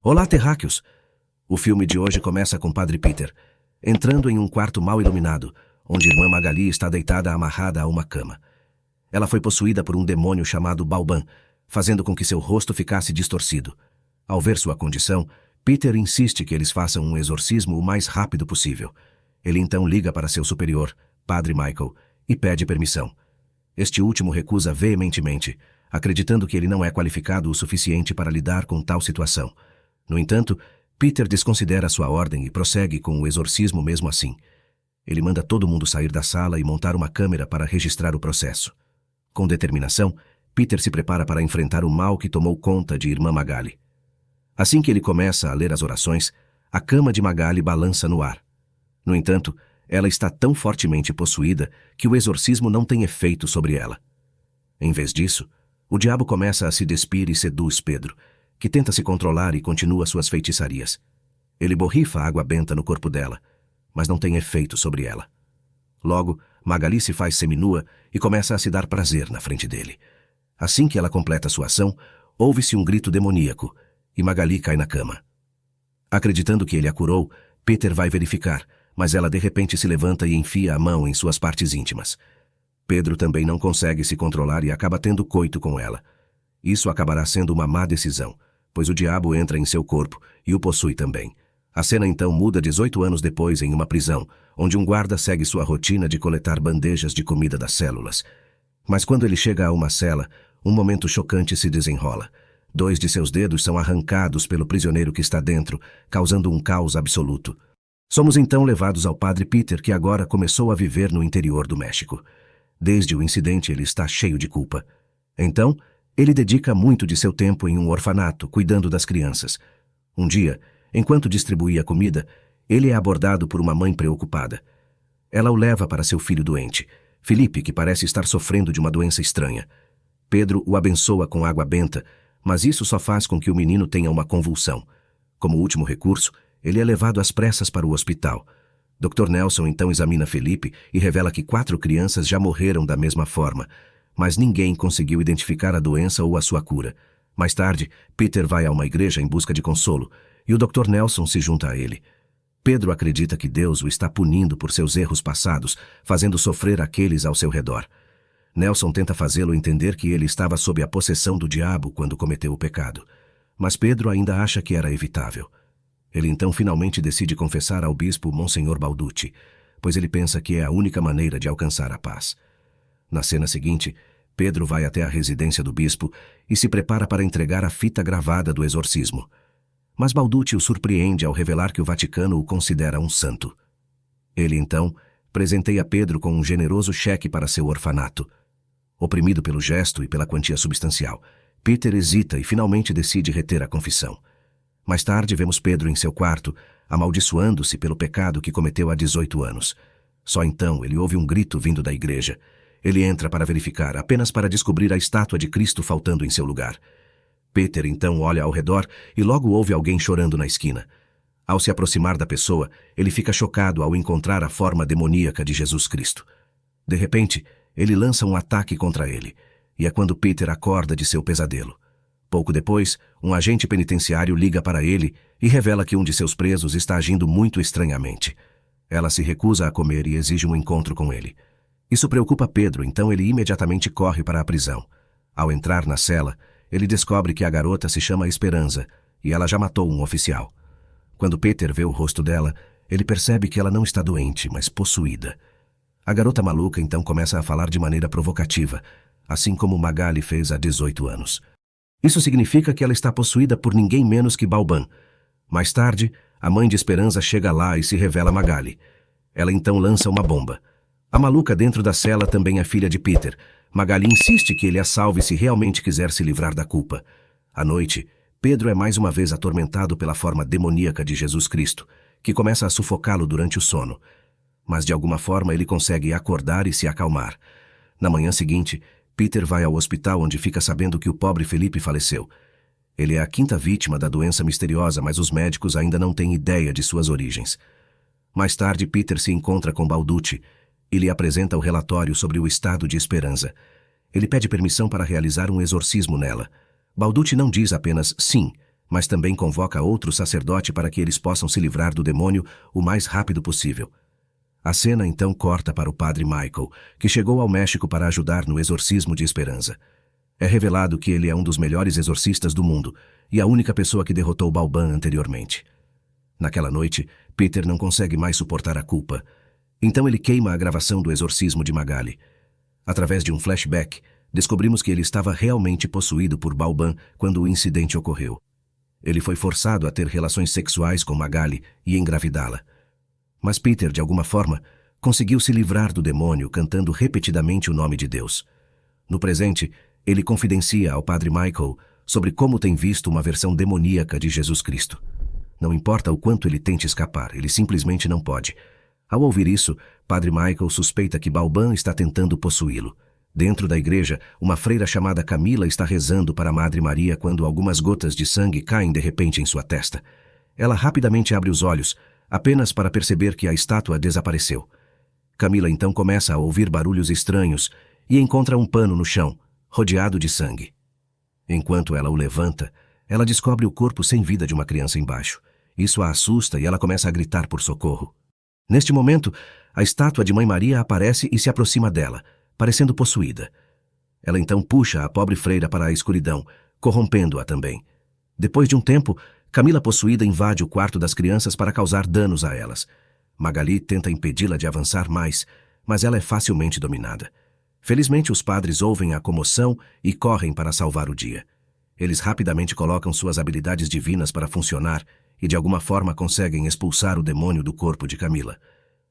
Olá, terráqueos! O filme de hoje começa com Padre Peter, entrando em um quarto mal iluminado, onde Irmã Magali está deitada amarrada a uma cama. Ela foi possuída por um demônio chamado Balban, fazendo com que seu rosto ficasse distorcido. Ao ver sua condição, Peter insiste que eles façam um exorcismo o mais rápido possível. Ele então liga para seu superior, Padre Michael, e pede permissão. Este último recusa veementemente, acreditando que ele não é qualificado o suficiente para lidar com tal situação. No entanto, Peter desconsidera sua ordem e prossegue com o exorcismo mesmo assim. Ele manda todo mundo sair da sala e montar uma câmera para registrar o processo. Com determinação, Peter se prepara para enfrentar o mal que tomou conta de Irmã Magali. Assim que ele começa a ler as orações, a cama de Magali balança no ar. No entanto, ela está tão fortemente possuída que o exorcismo não tem efeito sobre ela. Em vez disso, o diabo começa a se despir e seduz Pedro, que tenta se controlar e continua suas feitiçarias. Ele borrifa água benta no corpo dela, mas não tem efeito sobre ela. Logo, Magali se faz seminua e começa a se dar prazer na frente dele. Assim que ela completa sua ação, ouve-se um grito demoníaco e Magali cai na cama. Acreditando que ele a curou, Peter vai verificar, mas ela de repente se levanta e enfia a mão em suas partes íntimas. Pedro também não consegue se controlar e acaba tendo coito com ela. Isso acabará sendo uma má decisão, pois o diabo entra em seu corpo e o possui também. A cena então muda 18 anos depois em uma prisão, onde um guarda segue sua rotina de coletar bandejas de comida das células. Mas quando ele chega a uma cela, um momento chocante se desenrola. 2 de seus dedos são arrancados pelo prisioneiro que está dentro, causando um caos absoluto. Somos então levados ao Padre Peter, que agora começou a viver no interior do México. Desde o incidente ele está cheio de culpa. Então, ele dedica muito de seu tempo em um orfanato, cuidando das crianças. Um dia, enquanto distribuía comida, ele é abordado por uma mãe preocupada. Ela o leva para seu filho doente, Felipe, que parece estar sofrendo de uma doença estranha. Pedro o abençoa com água benta, mas isso só faz com que o menino tenha uma convulsão. Como último recurso, ele é levado às pressas para o hospital. Dr. Nelson então examina Felipe e revela que 4 crianças já morreram da mesma forma, mas ninguém conseguiu identificar a doença ou a sua cura. Mais tarde, Peter vai a uma igreja em busca de consolo, e o Dr. Nelson se junta a ele. Pedro acredita que Deus o está punindo por seus erros passados, fazendo sofrer aqueles ao seu redor. Nelson tenta fazê-lo entender que ele estava sob a possessão do diabo quando cometeu o pecado, mas Pedro ainda acha que era evitável. Ele então finalmente decide confessar ao bispo Monsenhor Balducci, pois ele pensa que é a única maneira de alcançar a paz. Na cena seguinte, Pedro vai até a residência do bispo e se prepara para entregar a fita gravada do exorcismo. Mas Balducci o surpreende ao revelar que o Vaticano o considera um santo. Ele, então, presenteia Pedro com um generoso cheque para seu orfanato. Oprimido pelo gesto e pela quantia substancial, Peter hesita e finalmente decide reter a confissão. Mais tarde, vemos Pedro em seu quarto, amaldiçoando-se pelo pecado que cometeu há 18 anos. Só então ele ouve um grito vindo da igreja. Ele entra para verificar, apenas para descobrir a estátua de Cristo faltando em seu lugar. Peter então olha ao redor e logo ouve alguém chorando na esquina. Ao se aproximar da pessoa, ele fica chocado ao encontrar a forma demoníaca de Jesus Cristo. De repente, ele lança um ataque contra ele, e é quando Peter acorda de seu pesadelo. Pouco depois, um agente penitenciário liga para ele e revela que um de seus presos está agindo muito estranhamente. Ela se recusa a comer e exige um encontro com ele. Isso preocupa Pedro, então ele imediatamente corre para a prisão. Ao entrar na cela, ele descobre que a garota se chama Esperança e ela já matou um oficial. Quando Peter vê o rosto dela, ele percebe que ela não está doente, mas possuída. A garota maluca então começa a falar de maneira provocativa, assim como Magali fez há 18 anos. Isso significa que ela está possuída por ninguém menos que Balban. Mais tarde, a mãe de Esperança chega lá e se revela Magali. Ela então lança uma bomba. A maluca dentro da cela também é filha de Peter. Magali insiste que ele a salve se realmente quiser se livrar da culpa. À noite, Pedro é mais uma vez atormentado pela forma demoníaca de Jesus Cristo, que começa a sufocá-lo durante o sono. Mas de alguma forma ele consegue acordar e se acalmar. Na manhã seguinte, Peter vai ao hospital onde fica sabendo que o pobre Felipe faleceu. Ele é a 5ª vítima da doença misteriosa, mas os médicos ainda não têm ideia de suas origens. Mais tarde, Peter se encontra com Balducci e lhe apresenta o relatório sobre o estado de Esperança. Ele pede permissão para realizar um exorcismo nela. Balducci não diz apenas sim, mas também convoca outro sacerdote para que eles possam se livrar do demônio o mais rápido possível. A cena então corta para o padre Michael, que chegou ao México para ajudar no exorcismo de Esperanza. É revelado que ele é um dos melhores exorcistas do mundo e a única pessoa que derrotou Balban anteriormente. Naquela noite, Peter não consegue mais suportar a culpa. Então ele queima a gravação do exorcismo de Magali. Através de um flashback, descobrimos que ele estava realmente possuído por Balban quando o incidente ocorreu. Ele foi forçado a ter relações sexuais com Magali e engravidá-la. Mas Peter, de alguma forma, conseguiu se livrar do demônio cantando repetidamente o nome de Deus. No presente, ele confidencia ao padre Michael sobre como tem visto uma versão demoníaca de Jesus Cristo. Não importa o quanto ele tente escapar, ele simplesmente não pode. Ao ouvir isso, padre Michael suspeita que Balban está tentando possuí-lo. Dentro da igreja, uma freira chamada Camila está rezando para a Madre Maria quando algumas gotas de sangue caem de repente em sua testa. Ela rapidamente abre os olhos, apenas para perceber que a estátua desapareceu. Camila então começa a ouvir barulhos estranhos e encontra um pano no chão, rodeado de sangue. Enquanto ela o levanta, ela descobre o corpo sem vida de uma criança embaixo. Isso a assusta e ela começa a gritar por socorro. Neste momento, a estátua de Mãe Maria aparece e se aproxima dela, parecendo possuída. Ela então puxa a pobre freira para a escuridão, corrompendo-a também. Depois de um tempo, Camila possuída invade o quarto das crianças para causar danos a elas. Magali tenta impedi-la de avançar mais, mas ela é facilmente dominada. Felizmente os padres ouvem a comoção e correm para salvar o dia. Eles rapidamente colocam suas habilidades divinas para funcionar e de alguma forma conseguem expulsar o demônio do corpo de Camila.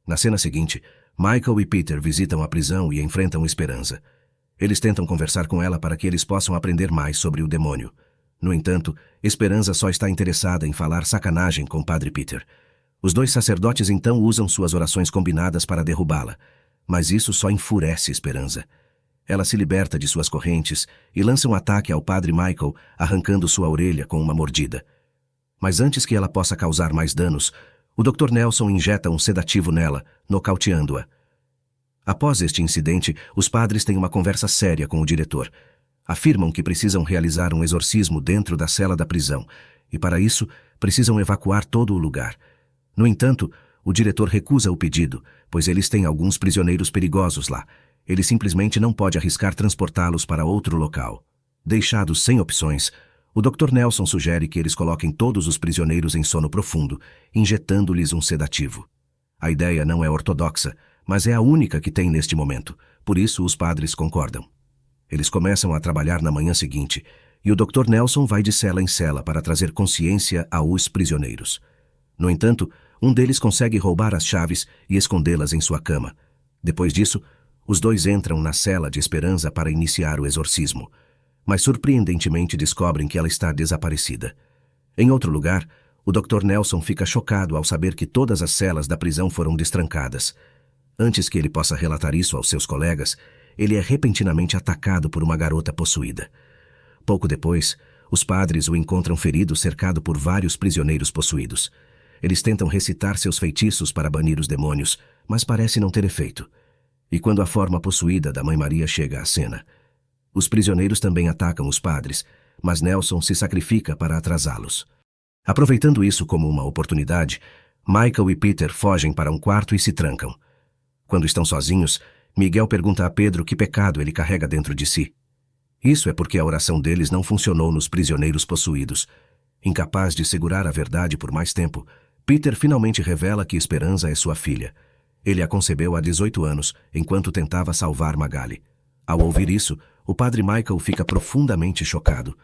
Na cena seguinte, Michael e Peter visitam a prisão e enfrentam Esperanza. Eles tentam conversar com ela para que eles possam aprender mais sobre o demônio. No entanto, Esperanza só está interessada em falar sacanagem com Padre Peter. Os dois sacerdotes então usam suas orações combinadas para derrubá-la, mas isso só enfurece Esperanza. Ela se liberta de suas correntes e lança um ataque ao Padre Michael, arrancando sua orelha com uma mordida. Mas antes que ela possa causar mais danos, o Dr. Nelson injeta um sedativo nela, nocauteando-a. Após este incidente, os padres têm uma conversa séria com o diretor. Afirmam que precisam realizar um exorcismo dentro da cela da prisão, e para isso precisam evacuar todo o lugar. No entanto, o diretor recusa o pedido, pois eles têm alguns prisioneiros perigosos lá. Ele simplesmente não pode arriscar transportá-los para outro local. Deixados sem opções, o Dr. Nelson sugere que eles coloquem todos os prisioneiros em sono profundo, injetando-lhes um sedativo. A ideia não é ortodoxa, mas é a única que tem neste momento, por isso os padres concordam. Eles começam a trabalhar na manhã seguinte, e o Dr. Nelson vai de cela em cela para trazer consciência aos prisioneiros. No entanto, um deles consegue roubar as chaves e escondê-las em sua cama. Depois disso, os dois entram na cela de Esperanza para iniciar o exorcismo, mas surpreendentemente descobrem que ela está desaparecida. Em outro lugar, o Dr. Nelson fica chocado ao saber que todas as celas da prisão foram destrancadas. Antes que ele possa relatar isso aos seus colegas, ele é repentinamente atacado por uma garota possuída. Pouco depois, os padres o encontram ferido cercado por vários prisioneiros possuídos. Eles tentam recitar seus feitiços para banir os demônios, mas parece não ter efeito. E quando a forma possuída da Mãe Maria chega à cena, os prisioneiros também atacam os padres, mas Nelson se sacrifica para atrasá-los. Aproveitando isso como uma oportunidade, Michael e Peter fogem para um quarto e se trancam. Quando estão sozinhos, Miguel pergunta a Pedro que pecado ele carrega dentro de si. Isso é porque a oração deles não funcionou nos prisioneiros possuídos. Incapaz de segurar a verdade por mais tempo, Peter finalmente revela que Esperanza é sua filha. Ele a concebeu há 18 anos, enquanto tentava salvar Magali. Ao ouvir isso, o padre Michael fica profundamente chocado.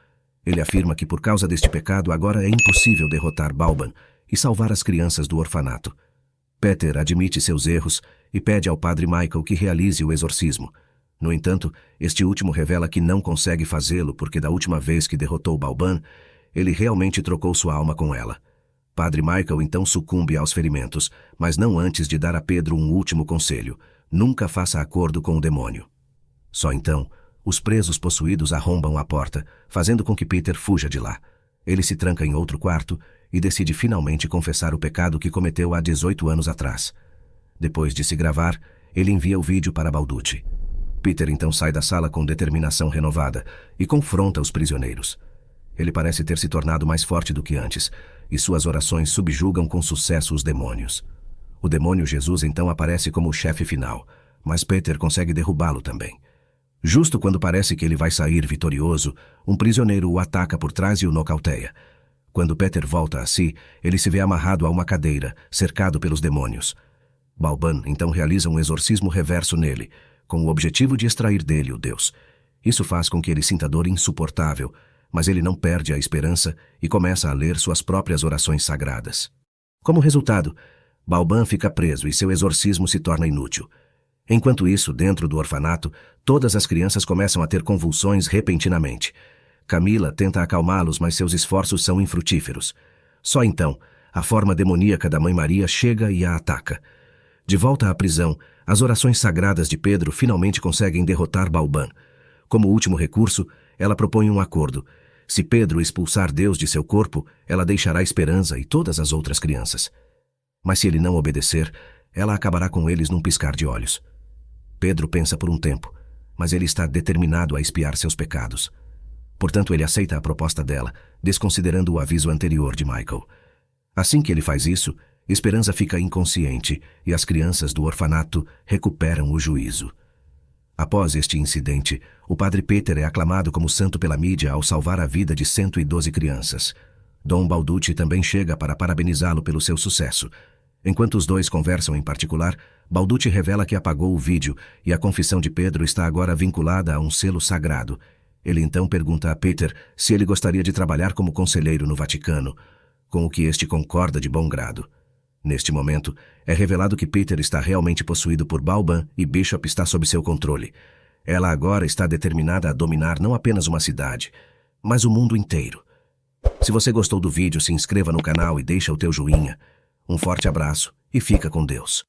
Ele afirma que por causa deste pecado agora é impossível derrotar Balban e salvar as crianças do orfanato. Peter admite seus erros e pede ao padre Michael que realize o exorcismo. No entanto, este último revela que não consegue fazê-lo porque da última vez que derrotou Balban, ele realmente trocou sua alma com ela. Padre Michael então sucumbe aos ferimentos, mas não antes de dar a Pedro um último conselho: nunca faça acordo com o demônio. Só então, os presos possuídos arrombam a porta, fazendo com que Peter fuja de lá. Ele se tranca em outro quarto e decide finalmente confessar o pecado que cometeu há 18 anos atrás. Depois de se gravar, ele envia o vídeo para Balducci. Peter então sai da sala com determinação renovada e confronta os prisioneiros. Ele parece ter se tornado mais forte do que antes, e suas orações subjugam com sucesso os demônios. O demônio Jesus então aparece como o chefe final, mas Peter consegue derrubá-lo também. Justo quando parece que ele vai sair vitorioso, um prisioneiro o ataca por trás e o nocauteia. Quando Peter volta a si, ele se vê amarrado a uma cadeira, cercado pelos demônios. Balban então realiza um exorcismo reverso nele, com o objetivo de extrair dele o Deus. Isso faz com que ele sinta dor insuportável, mas ele não perde a esperança e começa a ler suas próprias orações sagradas. Como resultado, Balban fica preso e seu exorcismo se torna inútil. Enquanto isso, dentro do orfanato, todas as crianças começam a ter convulsões repentinamente. Camila tenta acalmá-los, mas seus esforços são infrutíferos. Só então, a forma demoníaca da Mãe Maria chega e a ataca. De volta à prisão, as orações sagradas de Pedro finalmente conseguem derrotar Balban. Como último recurso, ela propõe um acordo. Se Pedro expulsar Deus de seu corpo, ela deixará Esperança e todas as outras crianças. Mas se ele não obedecer, ela acabará com eles num piscar de olhos. Pedro pensa por um tempo, mas ele está determinado a expiar seus pecados. Portanto, ele aceita a proposta dela, desconsiderando o aviso anterior de Michael. Assim que ele faz isso, Esperança fica inconsciente e as crianças do orfanato recuperam o juízo. Após este incidente, o padre Peter é aclamado como santo pela mídia ao salvar a vida de 112 crianças. Dom Balducci também chega para parabenizá-lo pelo seu sucesso. Enquanto os dois conversam em particular, Balducci revela que apagou o vídeo e a confissão de Pedro está agora vinculada a um selo sagrado. Ele então pergunta a Peter se ele gostaria de trabalhar como conselheiro no Vaticano, com o que este concorda de bom grado. Neste momento, é revelado que Peter está realmente possuído por Balban e Bishop está sob seu controle. Ela agora está determinada a dominar não apenas uma cidade, mas o mundo inteiro. Se você gostou do vídeo, se inscreva no canal e deixa o teu joinha. Um forte abraço e fica com Deus.